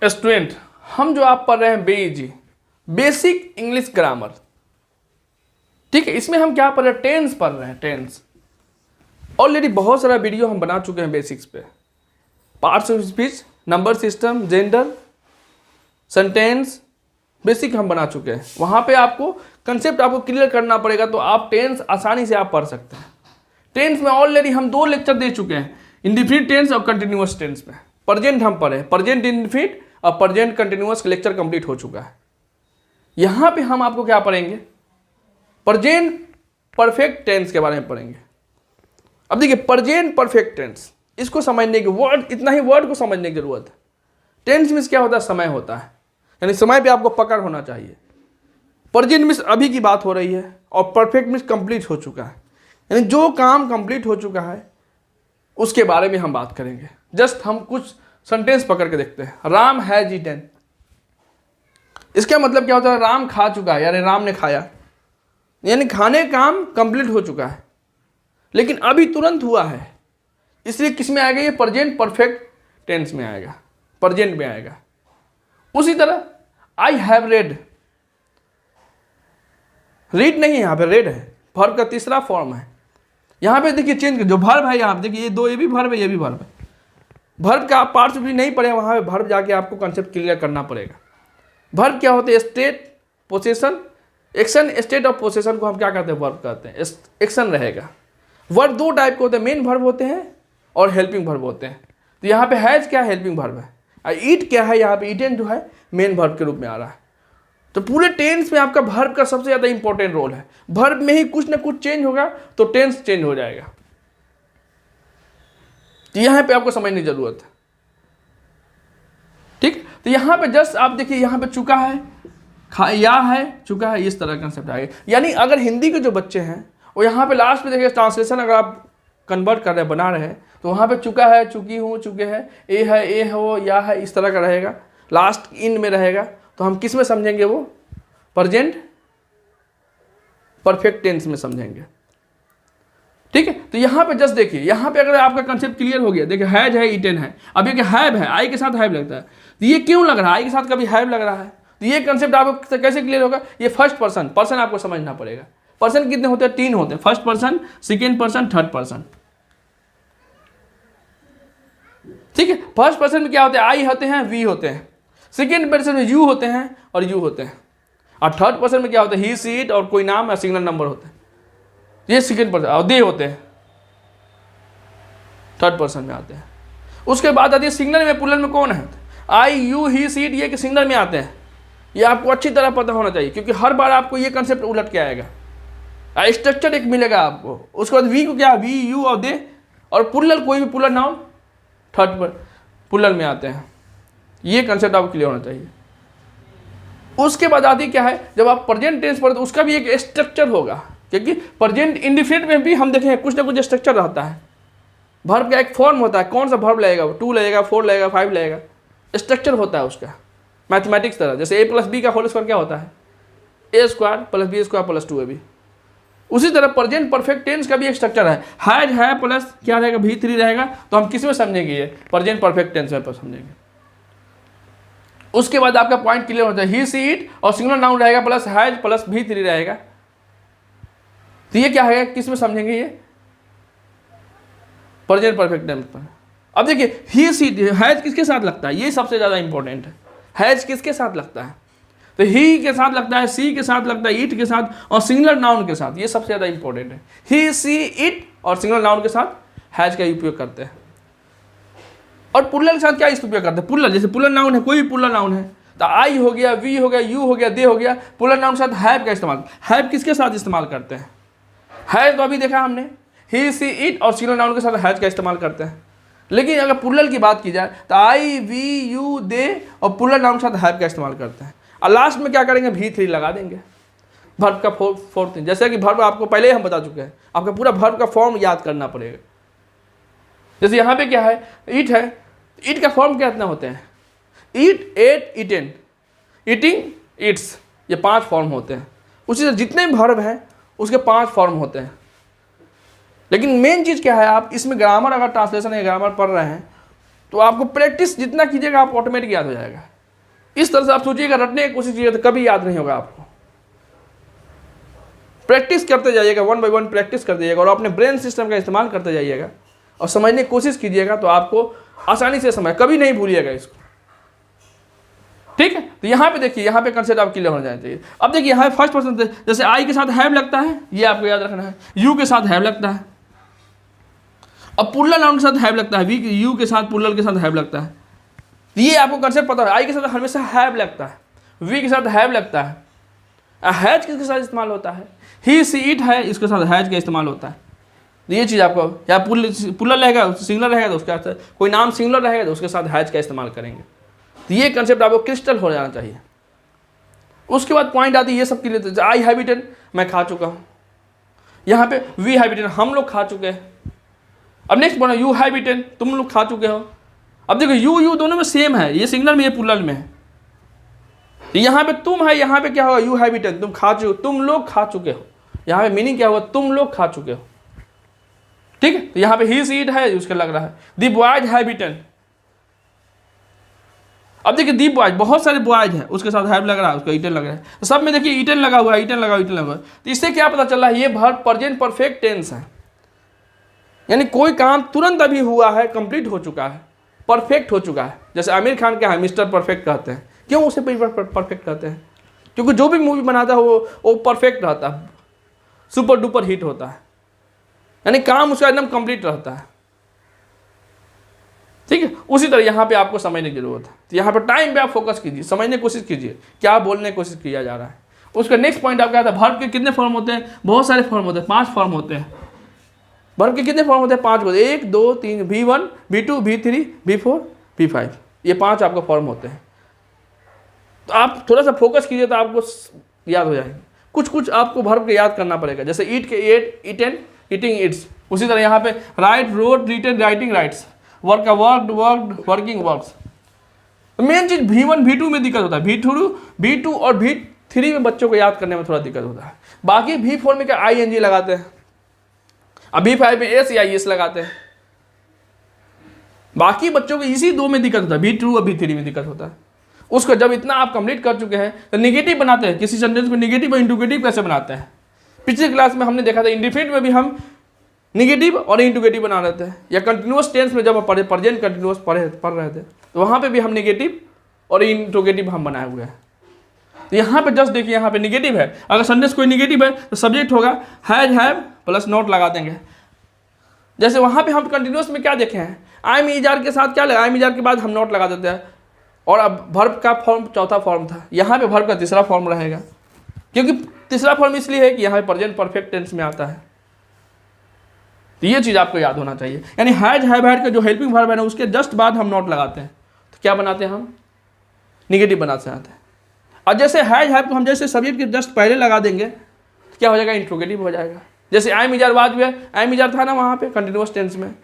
Student, हम जो आप पढ़ रहे हैं BEG बेसिक इंग्लिश ग्रामर, ठीक है। इसमें हम क्या पढ़ रहे हैं? टेंस पढ़ रहे हैं, टेंस। ऑलरेडी बहुत सारा वीडियो हम बना चुके हैं बेसिक्स पे, parts of speech, number system, gender, sentence, basic हम बना चुके हैं। वहाँ पे आपको कंसेप्ट आपको क्लियर करना पड़ेगा, तो आप टेंस आसानी से आप पढ़ सकते हैं। टेंस में ऑलरेडी हम 2 लेक्चर दे चुके हैं, इंडिफिनिट टेंस और कंटिन्यूअस टेंस में। प्रेजेंट हम पढ़े, प्रेजेंट इंडिफिनिट और प्रेजेंट कंटिन्यूअस का लेक्चर कंप्लीट हो चुका है। यहाँ पे हम आपको क्या पढ़ेंगे? प्रेजेंट परफेक्ट टेंस के बारे में पढ़ेंगे। अब देखिए, प्रेजेंट परफेक्ट टेंस, इसको समझने की वर्ड, इतना ही वर्ड को समझने की जरूरत है। टेंस मीन्स क्या होता है? समय होता है, यानी समय पे आपको पकड़ होना चाहिए। प्रेजेंट मीन्स अभी की बात हो रही है, और परफेक्ट मीन्स कंप्लीट हो चुका है, यानी जो काम कंप्लीट हो चुका है उसके बारे में हम बात करेंगे। जस्ट हम कुछ सेंटेंस पकड़ के देखते हैं। राम हैज ईटन, इसका मतलब क्या होता है? राम खा चुका है, यानी राम ने खाया, यानी खाने काम कंप्लीट हो चुका है, लेकिन अभी तुरंत हुआ है, इसलिए किस में आएगा? ये प्रेजेंट परफेक्ट टेंस में आएगा, प्रेजेंट में आएगा। उसी तरह आई हैव रेड, रीड नहीं है यहाँ पे, रेड है, वर्ब का तीसरा फॉर्म है। यहाँ पे देखिए चेंज, जो वर्ब है यहाँ पे देखिए, ये 2 ये भी वर्ब है, ये भी वर्ब है। वर्ब का आप पार्ट्स भी नहीं पढ़े, वहाँ पे वर्ब जाके आपको कंसेप्ट क्लियर करना पड़ेगा। वर्ब क्या होते हैं? State, possession, action. State of possession को हम क्या कहते हैं? वर्ब कहते हैं, एक्शन रहेगा। वर्ब 2 टाइप के होते हैं, मेन वर्ब होते हैं और हेल्पिंग वर्ब होते हैं। तो यहाँ पे हैज क्या है? हेल्पिंग वर्ब है। और ईट क्या है? यहाँ पे ईटन जो है मेन वर्ब के रूप में आ रहा है। तो पूरे टेंस में आपका वर्ब का सबसे ज़्यादा इंपॉर्टेंट रोल है। वर्ब में ही कुछ ना कुछ चेंज होगा तो टेंस चेंज हो जाएगा। तो यहाँ पे आपको समझने की जरूरत है, ठीक। तो यहाँ पे जस्ट आप देखिए, यहाँ पे चुका है, या है, चुका है, इस तरह का कंसेप्ट आएगा। यानी अगर हिंदी के जो बच्चे हैं वो यहाँ पे लास्ट में देखिए ट्रांसलेशन अगर आप कन्वर्ट कर रहे हैं, बना रहे हैं, तो वहाँ पे चुका है, चुकी हूँ, चुके हैं, ए है, ए हो, या है, इस तरह का रहेगा, लास्ट इन में रहेगा। तो हम किस में समझेंगे? वो प्रेजेंट परफेक्ट टेंस में समझेंगे, ठीक है। तो यहाँ पे जस्ट देखिए, यहाँ पे अगर आपका कंसेप्ट क्लियर हो गया, देखिए हैज है, ईटन है। अब ये हैव है, आई के साथ हैव लगता है, तो ये क्यों लग रहा है? आई के साथ कभी हैव लग रहा है, तो ये कंसेप्ट आपको कैसे क्लियर होगा? ये फर्स्ट पर्सन, पर्सन आपको समझना पड़ेगा। पर्सन कितने होते हैं? 3 होते हैं, first person, second person, third person, ठीक है। फर्स्ट पर्सन में क्या होते हैं? आई होते हैं, वी होते हैं। सेकेंड पर्सन में यू होते हैं और यू होते हैं। और थर्ड पर्सन में क्या होता है? ही, सी, इट और कोई नाम या सिंगल नंबर होते हैं। ये सेकेंड पर्सन, और दे होते हैं, थर्ड पर्सन में आते हैं। उसके बाद आती है सिंगलर में, प्लूरल में कौन है? आई, यू, ही, सी, इट, ये सिंगलर में आते हैं। ये आपको अच्छी तरह पता होना चाहिए, क्योंकि हर बार आपको ये कंसेप्ट उलट के आएगा। स्ट्रक्चर एक मिलेगा आपको। उसके बाद वी को क्या? वी, यू और दे, और प्लूरल कोई भी प्लूरल नाउन थर्ड पर प्लूरल में आते हैं। ये कंसेप्ट आपको क्लियर होना चाहिए। उसके बाद आती क्या है? जब आप प्रेजेंट टेंस पढ़ते, उसका भी एक स्ट्रक्चर होगा, क्योंकि प्रेजेंट इंडिफिनिट में भी हम देखें कुछ ना कुछ स्ट्रक्चर रहता है। वर्ब का एक फॉर्म होता है, कौन सा वर्ब लगेगा? 2 लगेगा, 4 लगेगा, 5 लगेगा, स्ट्रक्चर होता है उसका, मैथमेटिक्स तरह। जैसे a + b का होल स्क्वायर क्या होता है? a² + b² + 2ab। उसी तरह प्रेजेंट परफेक्ट टेंस का भी एक स्ट्रक्चर है। हैज है प्लस क्या रहेगा? V3 रहेगा। तो हम किस में समझेंगे? ये प्रेजेंट परफेक्ट टेंस में समझेंगे। उसके बाद आपका पॉइंट क्लियर होता है, ही, सी, इट और सिंगुलर नाउन रहेगा प्लस हैज प्लस V3 रहेगा। तो ये क्या है? किस में समझेंगे? ये प्रेजेंट परफेक्ट टेंस पर। अब देखिए, ही, सी, हैज किसके साथ लगता है? ये सबसे ज्यादा इंपॉर्टेंट है। हैज किसके साथ लगता है? तो ही के साथ लगता है, सी के साथ लगता है, इट के साथ और सिंगुलर नाउन के साथ। ये सबसे ज्यादा इंपॉर्टेंट है। ही, सी, इट और सिंगुलर नाउन के साथ हैज का उपयोग करते हैं। और प्लूरल के साथ क्या उपयोग करते हैं? प्लूरल, जैसे प्लूरल नाउन है, कोई भी प्लूरल नाउन है, तो आई हो गया, वी हो गया, यू हो गया, दे हो गया, प्लूरल नाउन के साथ हैव का इस्तेमाल। हैव किसके साथ इस्तेमाल करते हैं? हैव तो अभी देखा हमने, ही, सी, इट और सिंगुलर नाउन के साथ हैज का इस्तेमाल करते हैं। लेकिन अगर प्लूरल की बात की जाए तो आई, वी, यू, दे और प्लूरल नाउन के साथ हैव का इस्तेमाल करते हैं। और लास्ट में क्या करेंगे? V3 लगा देंगे, वर्ब का फोर्थ। जैसे कि वर्ब आपको पहले ही हम बता चुके हैं, आपका पूरा वर्ब का फॉर्म याद करना पड़ेगा। जैसे यहाँ पे क्या है? ईट है, ईट का फॉर्म कितना होते हैं? ईट, एट, ईटेन, ईटिंग, ईट्स, ये 5 फॉर्म होते हैं। उसी से जितने भी वर्ब हैं उसके 5 फॉर्म होते हैं। लेकिन मेन चीज़ क्या है? आप इसमें ग्रामर, अगर ट्रांसलेशन या ग्रामर पढ़ रहे हैं तो आपको प्रैक्टिस जितना कीजिएगा आप ऑटोमेटिक याद हो जाएगा। इस तरह से आप सोचिएगा, रटने की कोशिश कीजिएगा तो कभी याद नहीं होगा आपको। प्रैक्टिस करते जाइएगा, 1 बाय 1 प्रैक्टिस करते जाइएगा और अपने ब्रेन सिस्टम का इस्तेमाल करते जाइएगा और समझने की कोशिश कीजिएगा तो आपको आसानी से समझ, कभी नहीं भूलिएगा इसको, ठीक है। तो यहाँ पे देखिए, यहाँ पे कंसेप्ट आप क्लियर होना चाहिए। अब देखिए यहाँ फर्स्ट पर्सन, जैसे आई के साथ हैव लगता है, ये आपको याद रखना है, यू के साथ हैव लगता है, अब प्लूरल नाउन के साथ हैव लगता है, वी यू के साथ प्लूरल के साथ हैव लगता है। ये आपको कंसेप्ट पता है, आई के साथ हमेशा हैव लगता है, वी के साथ हैव लगता है। हैज किसके साथ इस्तेमाल होता है, ही सी इट है, इसके साथ हैज का इस्तेमाल होता है। तो ये चीज़ आपको, या प्लूरल रहेगा, सिंगुलर रहेगा तो उसके साथ, कोई नाम सिंगुलर रहेगा तो उसके साथ हैज का इस्तेमाल करेंगे। तो ये कंसेप्ट आपको क्रिस्टल हो जाना चाहिए। उसके बाद पॉइंट आती है ये सब के लिए, आई हैव ईटन, मैं खा चुका हूँ। यहाँ पे वी हैव ईटन, हम लोग खा चुके हैं। अब नेक्स्ट बोला यू हैव ईटन, तुम लोग खा चुके हो। अब देखो यू दोनों में सेम है, ये सिंगुलर में, ये प्लूरल में है। तो यहाँ पे तुम है, यहाँ पे क्या होगा, यू हैव ईटन, तुम खा चुके, तुम लोग खा चुके हो। यहाँ पे मीनिंग क्या होगा, तुम लोग खा चुके हो, ठीक है। तो यहाँ पे ही सी इट है, उसका लग रहा है दी बॉयज हैव ईटन। अब देखिए दी बॉयज, बहुत सारे बॉयज हैं, उसके साथ हैव लग रहा है, उसका ईटन लग रहा है, तो सब में देखिए ईटन लगा हुआ है, ईटन लगा हुआ, ईटन लगा हुआ है। तो इससे क्या पता चल रहा है, ये वर्ब प्रेजेंट परफेक्ट टेंस है, यानी कोई काम तुरंत अभी हुआ है, कंप्लीट हो चुका है, परफेक्ट हो चुका है। जैसे आमिर खान क्या है, मिस्टर परफेक्ट कहते हैं, क्यों उसे परफेक्ट कहते हैं, क्योंकि जो भी मूवी बनाता है वो परफेक्ट रहता है, सुपर डुपर हिट होता है, यानी काम उसका एकदम कंप्लीट रहता है, ठीक है। उसी तरह यहाँ पे आपको समझने की जरूरत है। तो यहाँ पे टाइम पे आप फोकस कीजिए, समझने की कोशिश कीजिए क्या बोलने की कोशिश किया जा रहा है। उसका नेक्स्ट पॉइंट आप क्या था, वर्ब के कितने फॉर्म होते हैं, बहुत सारे फॉर्म होते हैं, 5 फॉर्म होते हैं। वर्ब के कितने फॉर्म होते हैं, 5 होते हैं, 1 2 3, V1 V2 V3 V4 V5, ये 5 आपको फॉर्म होते हैं। तो आप थोड़ा सा फोकस कीजिए तो आपको याद हो जाएंगे। कुछ आपको वर्ब के याद करना पड़ेगा, जैसे ईट के एट, ईटन, ईटिंग ईट्स। उसी तरह यहाँ पे write wrote, written, writing writes, work का worked, worked, working works. Main चीज V1 V2 में दिक्कत होता है, V2 और V3 में बच्चों को याद करने में थोड़ा दिक्कत होता है। बाकी V4 में क्या ING लगाते हैं, अब V5 में S या ES लगाते हैं। बाकी बच्चों को इसी 2 में दिक्कत होता है, V2 और V3 में दिक्कत होता है। उसको जब इतना आप कंप्लीट कर चुके हैं तो निगेटिव बनाते हैं, किसी सेंटेंस में निगेटिव और इंट्रोगेटिव कैसे बनाते हैं। पिछली क्लास में हमने देखा था इंडिफिनिट में भी हम निगेटिव और इंट्रोगेटिव बना रहे थे, या कंटिन्यूअस टेंस में जब हम प्रेजेंट कंटिन्यूअस पढ़ रहे थे तो वहाँ पे भी हम निगेटिव और इंट्रोगेटिव हम बनाए हुए हैं। तो यहाँ पे जस्ट देखिए, यहाँ पे निगेटिव है, अगर सेंटेंस कोई निगेटिव है तो सब्जेक्ट होगा हैज हैव प्लस नॉट लगा देंगे। जैसे वहाँ पे हम कंटिन्यूअस में क्या देखे हैं, आई एम इजार के साथ क्या लगा, आई एम इजार के बाद हम नॉट लगा देते हैं, और अब वर्ब का फॉर्म चौथा फॉर्म था, यहाँ पे वर्ब का तीसरा फॉर्म रहेगा, क्योंकि तीसरा फॉर्म इसलिए है कि यहाँ प्रेजेंट परफेक्ट टेंस में आता है। तो ये चीज़ आपको याद होना चाहिए, यानी हैज हैव हैड का जो हेल्पिंग वर्ब है ना, उसके जस्ट बाद हम नॉट लगाते हैं, तो क्या बनाते हैं हम, निगेटिव बनाते हैं। और जैसे हैज हैव को हम जैसे सब्जेक्ट के जस्ट पहले लगा देंगे तो क्या हो जाएगा, इंट्रोगेटिव हो जाएगा। जैसे आई एम इजार बाद में, आई एम इजार था ना वहाँ पे कंटिन्यूअस टेंस में,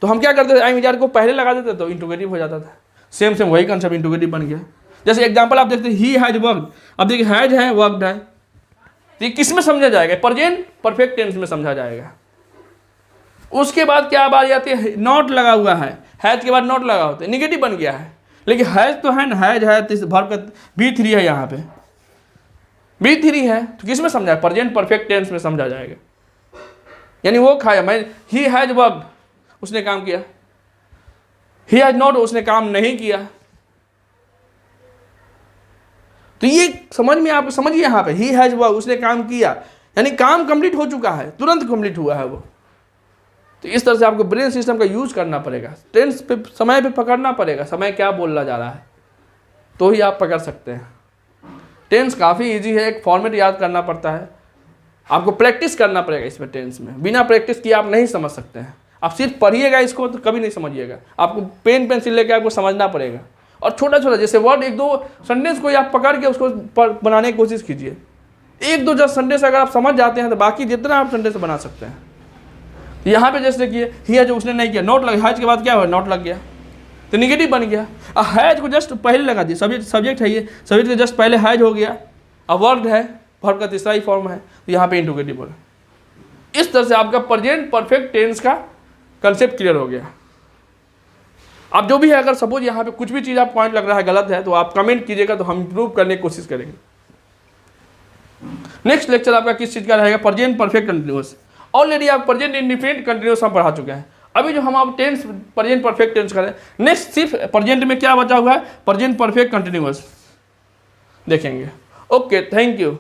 तो हम क्या करते थे, आई एम इजार को पहले लगा देते तो इंट्रोगेटिव हो जाता था। सेम वही कंसेप्ट इंट्रोगेटिव बन गया। जैसे एग्जांपल आप देखते हैं ही हैज वर्कड, अब देखिए हैज है वर्कड है, तो ये किस में समझा जाएगा, प्रेजेंट परफेक्ट टेंस में समझा जाएगा। उसके बाद क्या बात आती है, नॉट लगा हुआ है, हैज के बाद नॉट लगा होता है, निगेटिव बन गया है, लेकिन हैज तो है ना, हैज है तो वर्ब का V3 है, यहाँ पे V3 है तो किस में समझा, प्रेजेंट परफेक्ट टेंस में समझा जाएगा। यानी वो खाया, मैं ही हैज वर्कड, उसने काम किया, ही हैज नॉट, उसने काम नहीं किया। तो ये समझ में, आप समझिए यहाँ पे ही हैज वर्कड, उसने काम किया, यानी काम कंप्लीट हो चुका है, तुरंत कंप्लीट हुआ है वो। तो इस तरह से आपको ब्रेन सिस्टम का यूज करना पड़ेगा, टेंस पे समय पे पकड़ना पड़ेगा, समय क्या बोलना जा रहा है, तो ही आप पकड़ सकते हैं। टेंस काफ़ी इजी है, एक फॉर्मेट याद करना पड़ता है, आपको प्रैक्टिस करना पड़ेगा इसमें। टेंस में बिना प्रैक्टिस किए आप नहीं समझ सकते हैं। आप सिर्फ पढ़िएगा इसको तो कभी नहीं समझिएगा, आपको पेन पेंसिल लेकर आपको समझना पड़ेगा। और छोटा छोटा जैसे वर्ड, 1-2 सेंटेंस को आप पकड़ के उसको बनाने की कोशिश कीजिए। 1-2 जब सेंटेंस अगर आप समझ जाते हैं तो बाकी जितना आप सेंटेंस बना सकते हैं। यहाँ पे जैसे देखिए ही है, जो उसने नहीं किया, नॉट लगा, हैज के बाद क्या हुआ, नॉट लग गया तो निगेटिव बन गया। अब हैज को जस्ट पहले लगा दिया, सब्जेक्ट है ये, सब्जेक्ट के जस्ट पहले हैज हो गया, अब वर्ब है, वर्ब का तीसरा ही फॉर्म है, तो यहाँ पे इंट्रोगेटिव बोला। इस तरह से आपका प्रेजेंट परफेक्ट टेंस का कंसेप्ट क्लियर हो गया। आप जो भी है, अगर सपोज यहाँ पे कुछ भी चीज़ आप पॉइंट लग रहा है गलत है तो आप कमेंट कीजिएगा, तो हम इम्प्रूव करने की कोशिश करेंगे। नेक्स्ट लेक्चर आपका किस चीज़ का रहेगा? Present perfect continuous. ऑलरेडी आप प्रेजेंट इंडिफिनिट कंटिन्यूअस हम पढ़ा चुके हैं। अभी जो हम आप टेंस प्रेजेंट परफेक्ट टेंस करें, नेक्स्ट सिर्फ प्रेजेंट में क्या बचा हुआ है? प्रेजेंट परफेक्ट कंटिन्यूअस देखेंगे। Okay, thank you.